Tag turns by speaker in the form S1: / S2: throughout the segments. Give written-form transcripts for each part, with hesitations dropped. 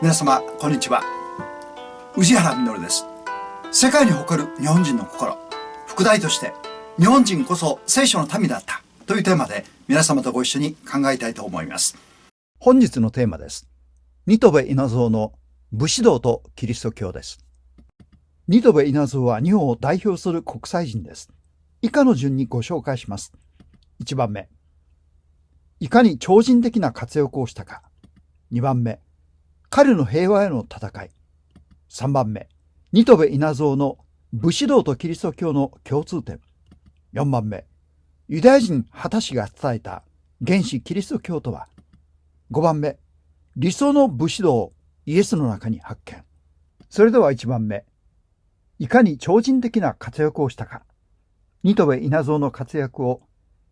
S1: 皆様こんにちは。宇治原実です。世界に誇る日本人の心、副題として日本人こそ聖書の民だったというテーマで皆様とご一緒に考えたいと思います。
S2: 本日のテーマです。新渡戸稲造の武士道とキリスト教です。新渡戸稲造は日本を代表する国際人です。以下の順にご紹介します。1番目、いかに超人的な活躍をしたか。2番目、彼の平和への戦い。3番目、新渡戸稲造の武士道とキリスト教の共通点。4番目、ユダヤ人畑氏が伝えた原始キリスト教とは。5番目、理想の武士道をイエスの中に発見。それでは1番目、いかに超人的な活躍をしたか。新渡戸稲造の活躍を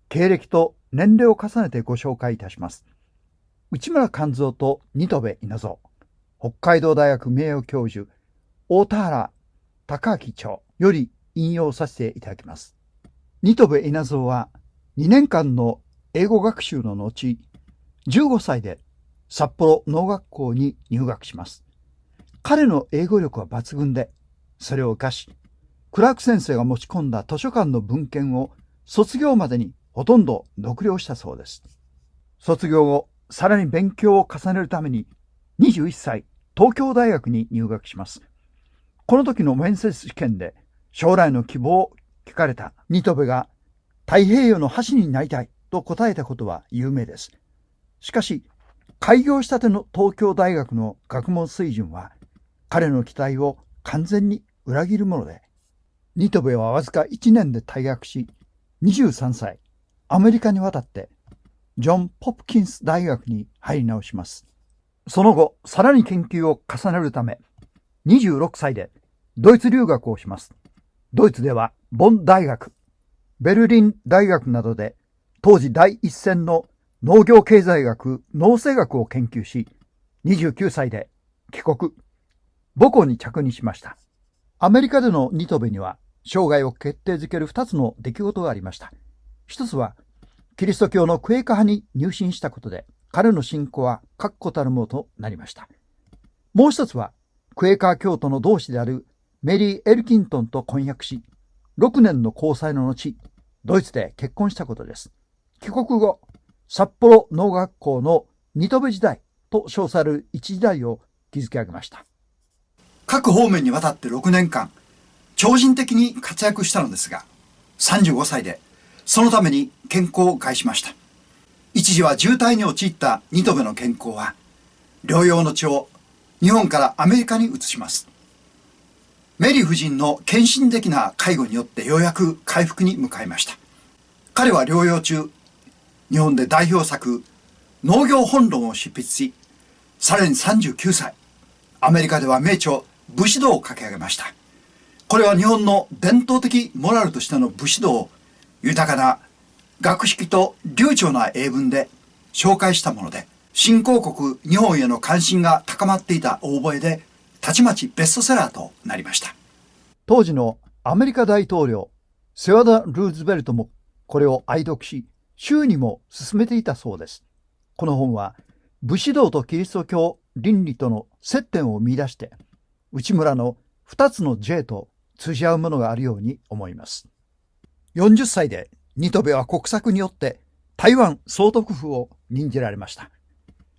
S2: 経歴と年齢を重ねてご紹介いたします。内村勘三と新渡戸稲造、北海道大学名誉教授大田原孝明長より引用させていただきます。新渡戸稲造は2年間の英語学習の後、15歳で札幌農学校に入学します。彼の英語力は抜群で、それを生かし、クラーク先生が持ち込んだ図書館の文献を卒業までにほとんど読了したそうです。卒業後、さらに勉強を重ねるために21歳、東京大学に入学します。この時の面接試験で将来の希望を聞かれた新渡戸が太平洋の橋になりたいと答えたことは有名です。しかし、開業したての東京大学の学問水準は彼の期待を完全に裏切るもので、新渡戸はわずか1年で退学し、23歳、アメリカに渡ってジョン・ポプキンス大学に入り直します。その後、さらに研究を重ねるため、26歳でドイツ留学をします。ドイツではボン大学、ベルリン大学などで当時第一線の農業経済学、農政学を研究し、29歳で帰国、母校に着任しました。アメリカでの新渡戸には生涯を決定づける2つの出来事がありました。一つは、キリスト教のクエーカ派に入信したことで、彼の信仰は確固たるものとなりました。もう一つは、クエーカー教徒の同志であるメリー・エルキントンと婚約し、6年の交際の後、ドイツで結婚したことです。帰国後、札幌農学校の新渡戸時代と称される一時代を築き上げました。
S1: 各方面にわたって6年間、超人的に活躍したのですが、35歳でそのために健康を害しました。一時は渋滞に陥った新渡戸の健康は、療養の地を日本からアメリカに移します。メリー夫人の献身的な介護によってようやく回復に向かいました。彼は療養中、日本で代表作、農業本論を執筆し、さらに39歳、アメリカでは名著、武士道を書き上げました。これは日本の伝統的モラルとしての武士道を豊かな学識と流暢な英文で紹介したもので、新興国日本への関心が高まっていた大覚えで、たちまちベストセラーとなりました。
S2: 当時のアメリカ大統領、セオドア・ルーズベルトもこれを愛読し、周囲にも勧めていたそうです。この本は、武士道とキリスト教倫理との接点を見出して、内村の2つの J と通じ合うものがあるように思います。40歳で新渡戸は国策によって台湾総督府を任じられました。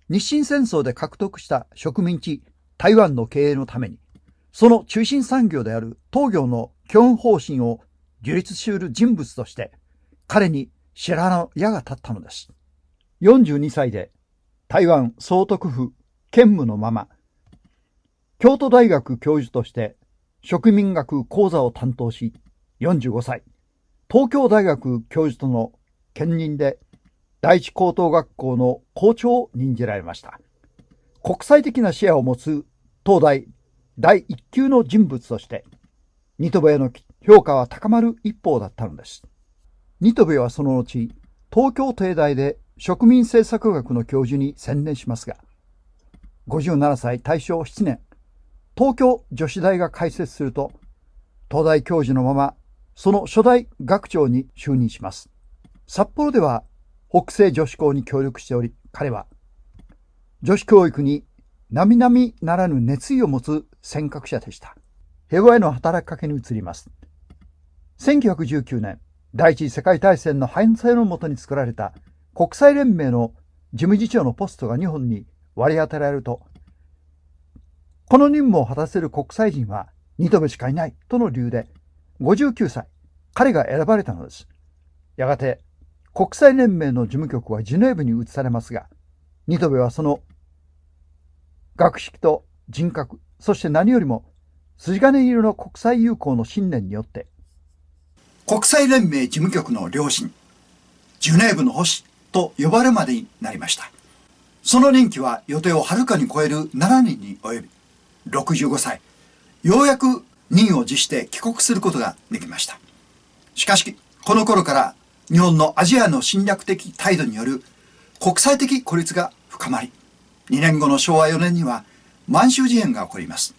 S2: 日清戦争で獲得した植民地台湾の経営のために、その中心産業である陶業の基本方針を樹立し得る人物として、彼に白羽の矢が立ったのです。42歳で台湾総督府兼務のまま、京都大学教授として植民学講座を担当し、45歳、東京大学教授との兼任で第一高等学校の校長を任じられました。国際的な視野を持つ東大第一級の人物として、新渡戸への評価は高まる一方だったのです。新渡戸はその後、東京帝大で植民政策学の教授に専念しますが、57歳大正7年、東京女子大が開設すると、東大教授のままその初代学長に就任します。札幌では北西女子校に協力しており、彼は女子教育に並々ならぬ熱意を持つ尖閣者でした。平和への働きかけに移ります。1919年、第一次世界大戦の反省のもとに作られた国際連盟の事務次長のポストが日本に割り当てられると、この任務を果たせる国際人はニトベしかいないとの理由で、59歳、彼が選ばれたのです。やがて、国際連盟の事務局はジュネーブに移されますが、ニトベはその学識と人格、そして何よりも筋金入りの国際友好の信念によって、
S1: 国際連盟事務局の両親、ジュネーブの星と呼ばれるまでになりました。その任期は予定をはるかに超える7年に及び、65歳、ようやく任を辞して帰国することができました。しかし、この頃から日本のアジアの侵略的態度による国際的孤立が深まり、2年後の昭和4年には満州事変が起こります。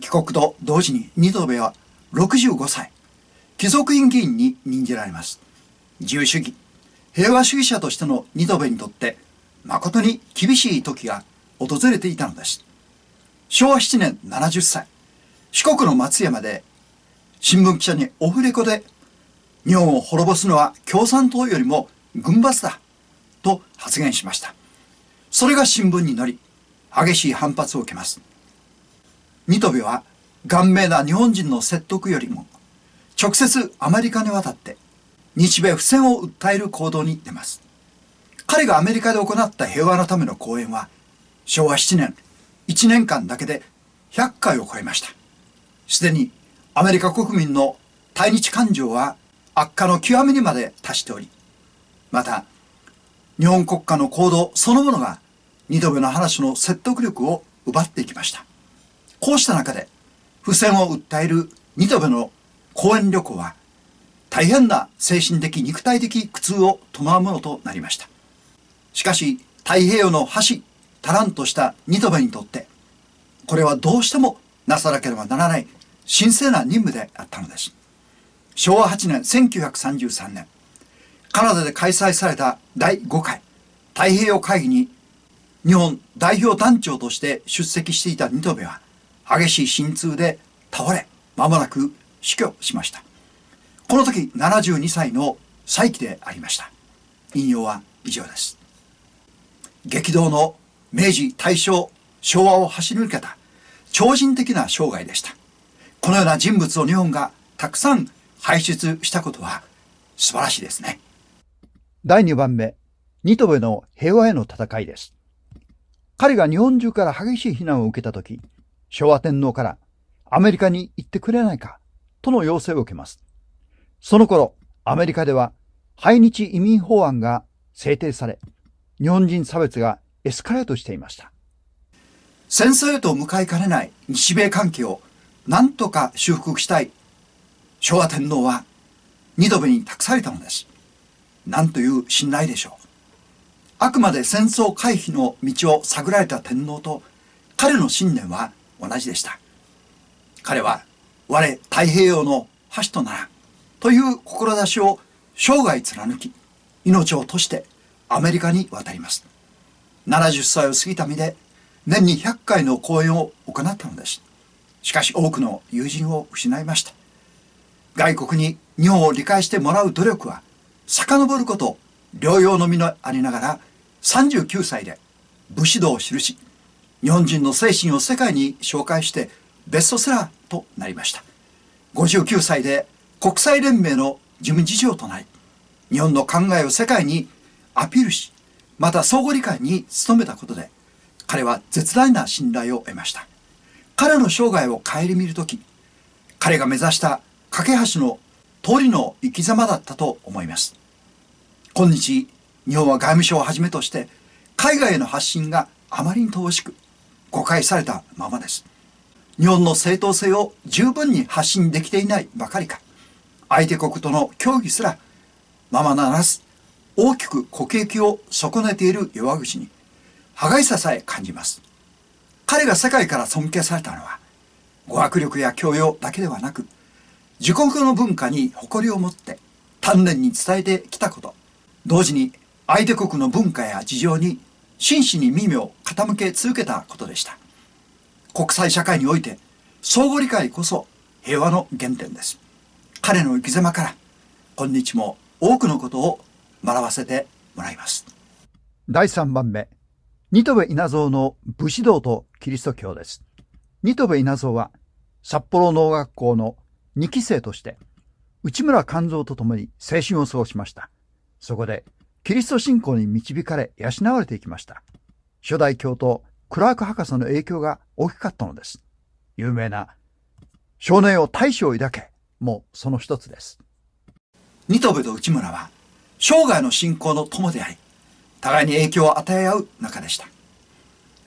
S1: 帰国と同時にニトベは65歳、貴族院議員に任じられます。自由主義、平和主義者としてのニトベにとって誠に厳しい時が訪れていたのです。昭和7年70歳、四国の松山で新聞記者にオフレコで、日本を滅ぼすのは共産党よりも軍閥だと発言しました。それが新聞に載り、激しい反発を受けます。ニトベは顔面な日本人の説得よりも直接アメリカに渡って日米不戦を訴える行動に出ます。彼がアメリカで行った平和のための講演は昭和7年1年間だけで100回を超えました。すでにアメリカ国民の対日感情は悪化の極みにまで達しており、また日本国家の行動そのものがニトベの話の説得力を奪っていきました。こうした中で不戦を訴えるニトベの講演旅行は大変な精神的肉体的苦痛を伴うものとなりました。しかし太平洋の橋足らんとしたニトベにとってこれはどうしてもなさなければならない神聖な任務であったのです。昭和8年1933年、カナダで開催された第5回太平洋会議に日本代表団長として出席していたニトベは激しい心痛で倒れ、間もなく死去しました。この時72歳の再起でありました。引用は以上です。激動の明治、大正、昭和を走り抜けた超人的な生涯でした。このような人物を日本がたくさん輩出したことは素晴らしいですね。
S2: 第2番目、ニトベの平和への戦いです。彼が日本中から激しい非難を受けたとき、昭和天皇からアメリカに行ってくれないかとの要請を受けます。その頃、アメリカでは排日移民法案が制定され、日本人差別がエスカレートしていました。
S1: 戦争へと向かいかねない日米関係を何とか修復したい昭和天皇はニトベに託されたのです。何という信頼でしょう。あくまで戦争回避の道を探られた天皇と彼の信念は同じでした。彼は我太平洋の橋とならんという志を生涯貫き、命を賭してアメリカに渡ります。70歳を過ぎた身で年に100回の講演を行ったのです。しかし多くの友人を失いました。外国に日本を理解してもらう努力は遡ること療養の身のありながら39歳で武士道を記し、日本人の精神を世界に紹介してベストセラーとなりました。59歳で国際連盟の事務次長となり、日本の考えを世界にアピールし、また相互理解に努めたことで、彼は絶大な信頼を得ました。彼の生涯を顧みるとき、彼が目指した架け橋の通りの生き様だったと思います。今日、日本は外務省をはじめとして、海外への発信があまりに乏しく、誤解されたままです。日本の正当性を十分に発信できていないばかりか、相手国との協議すらままならず、大きく国益を損ねている弱口に、歯がゆささえ感じます。彼が世界から尊敬されたのは、語学力や教養だけではなく、自国の文化に誇りを持って丹念に伝えてきたこと、同時に相手国の文化や事情に真摯に耳を傾け続けたことでした。国際社会において相互理解こそ平和の原点です。彼の生き様から今日も多くのことを学ばせてもらいます。
S2: 第3番目、新渡戸稲造の武士道とキリスト教です。新渡戸稲造は札幌農学校の2期生として内村勘三と共に青春を過ごしました。そこでキリスト信仰に導かれ養われていきました。初代教頭クラーク博士の影響が大きかったのです。有名な少年を大志を抱けもその一つです。
S1: 新渡戸と内村は生涯の信仰の友であり、互いに影響を与え合う仲でした。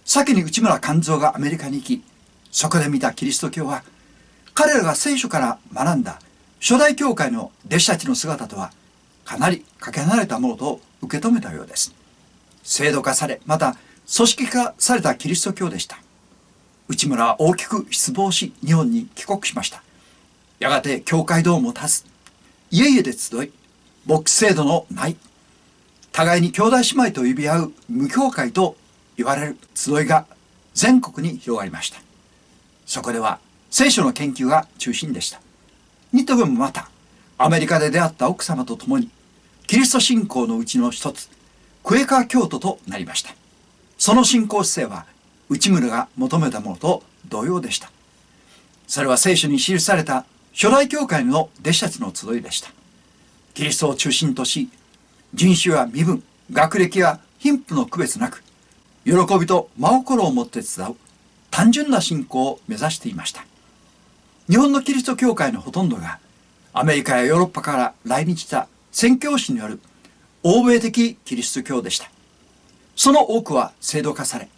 S1: 先に内村勘三がアメリカに行き、そこで見たキリスト教は、彼らが聖書から学んだ初代教会の弟子たちの姿とはかなりかけ離れたものと受け止めたようです。制度化され、また組織化されたキリスト教でした。内村は大きく失望し、日本に帰国しました。やがて教会堂を持たず、家々で集い、牧師制度のない、互いに兄弟姉妹と呼び合う無教会と言われる集いが全国に広がりました。そこでは聖書の研究が中心でした。新渡戸もまたアメリカで出会った奥様と共にキリスト信仰のうちの一つ、クエカー教徒となりました。その信仰姿勢は内村が求めたものと同様でした。それは聖書に記された初代教会の弟子たちの集いでした。キリストを中心とし、人種や身分、学歴や貧富の区別なく、喜びと真心を持って伝う単純な信仰を目指していました。日本のキリスト教会のほとんどがアメリカやヨーロッパから来日した宣教師による欧米的キリスト教でした。その多くは制度化され、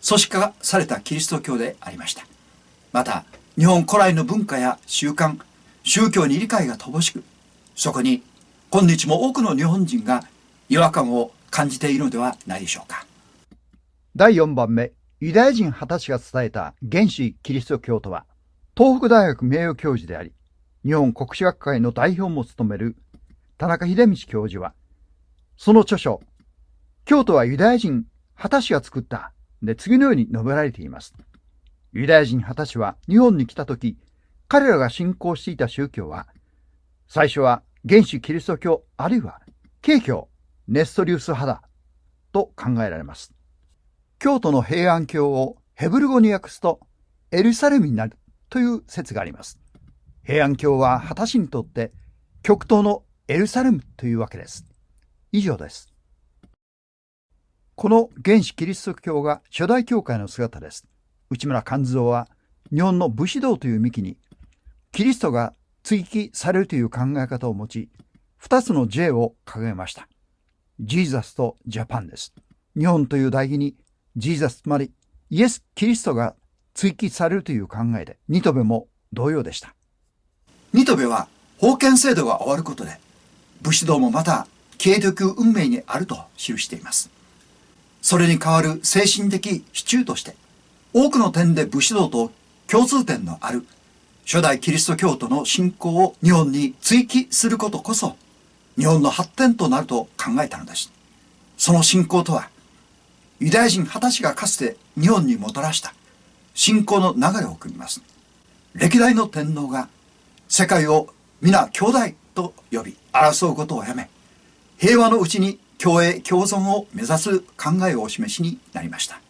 S1: 組織化されたキリスト教でありました。また、日本古来の文化や習慣、宗教に理解が乏しく、そこに今日も多くの日本人が違和感を感じているのではないでしょうか。
S2: 第4番目、ユダヤ人20歳が伝えた原始キリスト教とは、東北大学名誉教授であり、日本国史学会の代表も務める田中秀道教授は、その著書、教徒はユダヤ人20歳が作ったで次のように述べられています。ユダヤ人20歳は日本に来たとき、彼らが信仰していた宗教は、最初は原始キリスト教あるいは軽教ネストリウス派だと考えられます。京都の平安京をヘブル語に訳すとエルサレムになるという説があります。平安京は20歳にとって極東のエルサレムというわけです。以上です。この原始キリスト教が初代教会の姿です。内村勘三は日本の武士道という幹にキリストが追記されるという考え方を持ち、2つの J を掲げました。ジーザスとジャパンです。日本という題義にジーザス、つまりイエス・キリストが追記されるという考えで、新渡戸も同様でした。
S1: 新渡戸は封建制度が終わることで、武士道もまた消えていく運命にあると記しています。それに代わる精神的支柱として、多くの点で武士道と共通点のある初代キリスト教徒の信仰を日本に追記することこそ、日本の発展となると考えたのです。その信仰とは、ユダヤ人20歳がかつて日本にもたらした信仰の流れを組みます。歴代の天皇が世界を皆兄弟と呼び争うことをやめ、平和のうちに共栄共存を目指す考えをお示しになりました。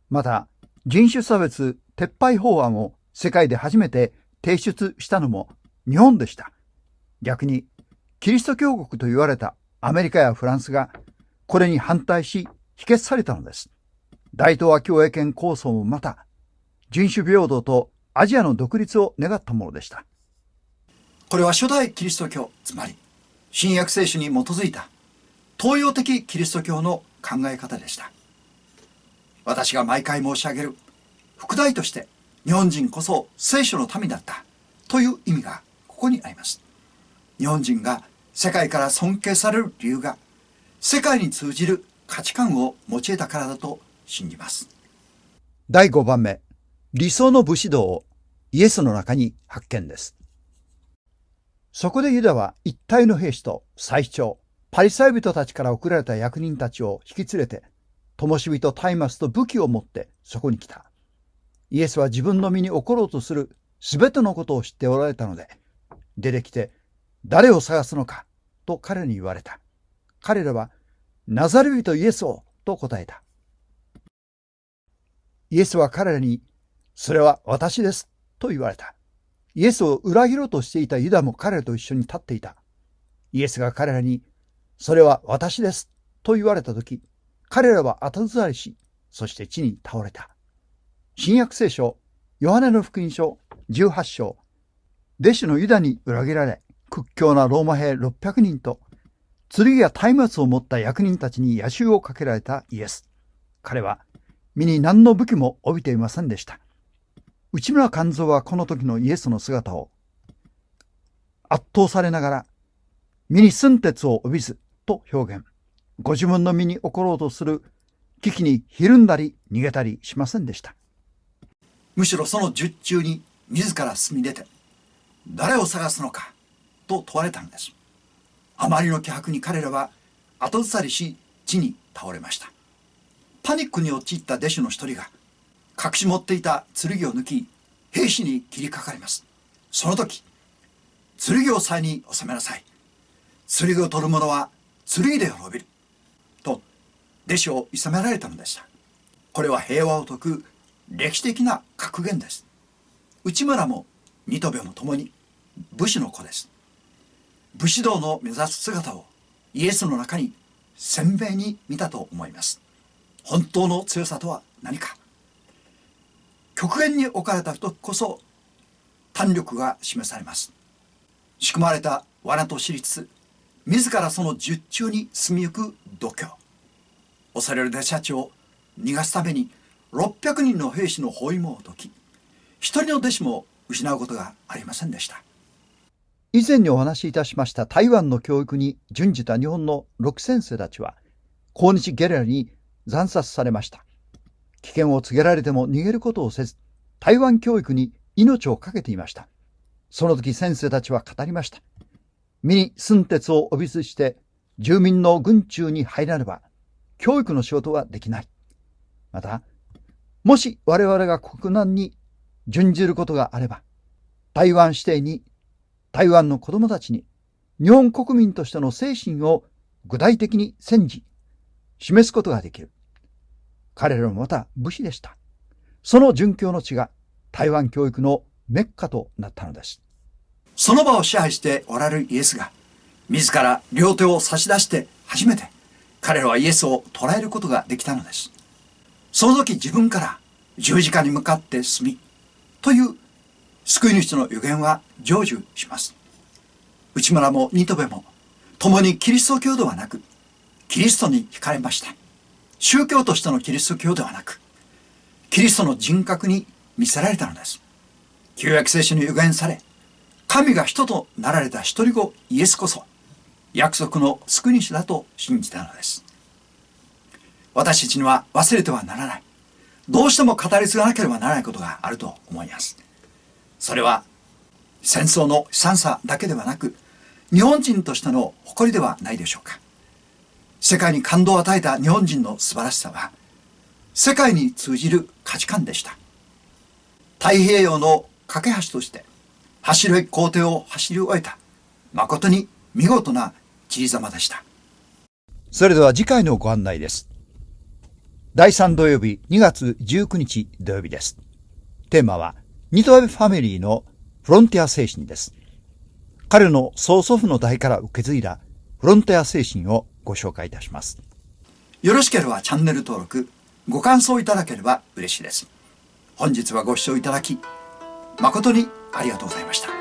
S2: また、人種差別撤廃法案を世界で初めて提出したのも日本でした。逆に、キリスト教国と言われたアメリカやフランスがこれに反対し否決されたのです。大東亜共栄圏構想もまた、人種平等とアジアの独立を願ったものでした。
S1: これは初代キリスト教、つまり新約聖書に基づいた東洋的キリスト教の考え方でした。私が毎回申し上げる副題として日本人こそ聖書の民だったという意味がここにあります。日本人が世界から尊敬される理由が世界に通じる価値観を持ち得たからだと信じます。
S2: 第5番目、理想の武士道をイエスの中に発見です。そこでユダは一体の兵士と祭司長、パリサイ人たちから送られた役人たちを引き連れて、灯火と松明と武器を持ってそこに来た。イエスは自分の身に起ころうとするすべてのことを知っておられたので、出てきて、誰を探すのかと彼に言われた。彼らは、ナザレ人イエスをと答えた。イエスは彼らに、それは私ですと言われた。イエスを裏切ろうとしていたユダも彼らと一緒に立っていた。イエスが彼らに、それは私ですと言われたとき、彼らは後ずさりし、そして地に倒れた。新約聖書、ヨハネの福音書18章、弟子のユダに裏切られ、屈強なローマ兵600人と、剣や松明を持った役人たちに野襲をかけられたイエス。彼は、身に何の武器も帯びていませんでした。内村勘三はこの時のイエスの姿を、圧倒されながら、身に寸鉄を帯びずと表現。ご自分の身に起ころうとする危機にひるんだり逃げたりしませんでした。
S1: むしろその術中に自ら進み出て、誰を探すのかと問われたのです。あまりの気迫に彼らは後ずさりし地に倒れました。パニックに陥った弟子の一人が隠し持っていた剣を抜き兵士に切りかかります。その時、剣を鞘に収めなさい。剣を取る者は剣で滅びる。と弟子を諌められたのでした。これは平和を説く歴史的な格言です。内村もニトベも共に武士の子です。武士道の目指す姿をイエスの中に鮮明に見たと思います。本当の強さとは何か。極限に置かれた時こそ胆力が示されます。仕組まれた罠と知りつつ、自らその術中に進みゆく度胸。恐れる弟子たちを逃がすために600人の兵士の包囲網を解き、一人の弟子も失うことがありませんでした。
S2: 以前にお話しいたしました台湾の教育に準じた日本の6先生たちは、抗日ゲリラに惨殺されました。危険を告げられても逃げることをせず、台湾教育に命を懸けていました。その時先生たちは語りました。身に寸鉄を帯びずして住民の軍中に入らねば教育の仕事はできない。また、もし我々が国難に準じることがあれば、台湾指定に台湾の子供たちに日本国民としての精神を具体的に宣示、示すことができる。彼らもまた武士でした。その殉教の地が台湾教育のメッカとなったのです。
S1: その場を支配しておられるイエスが、自ら両手を差し出して初めて彼らはイエスを捕らえることができたのです。その時自分から十字架に向かって進みという救い主の予言は成就します。内村もニトベも共にキリスト教ではなく、キリストに惹かれました。宗教としてのキリスト教ではなく、キリストの人格に見せられたのです。旧約聖書に予言され、神が人となられた一人子イエスこそ約束の救い主だと信じたのです。私たちには忘れてはならない、どうしても語り継がなければならないことがあると思います。それは戦争の悲惨さだけではなく、日本人としての誇りではないでしょうか。世界に感動を与えた日本人の素晴らしさは、世界に通じる価値観でした。太平洋の架け橋として走るべき工程を走り終えた、誠に見事な切り様でした。
S2: それでは次回のご案内です。第3土曜日2月19日土曜日です。テーマはニトベファミリーのフロンティア精神です。彼の曽祖父の代から受け継いだフロンティア精神をご紹介いたします。
S1: よろしければチャンネル登録、ご感想いただければ嬉しいです。本日はご視聴いただき誠にありがとうございました。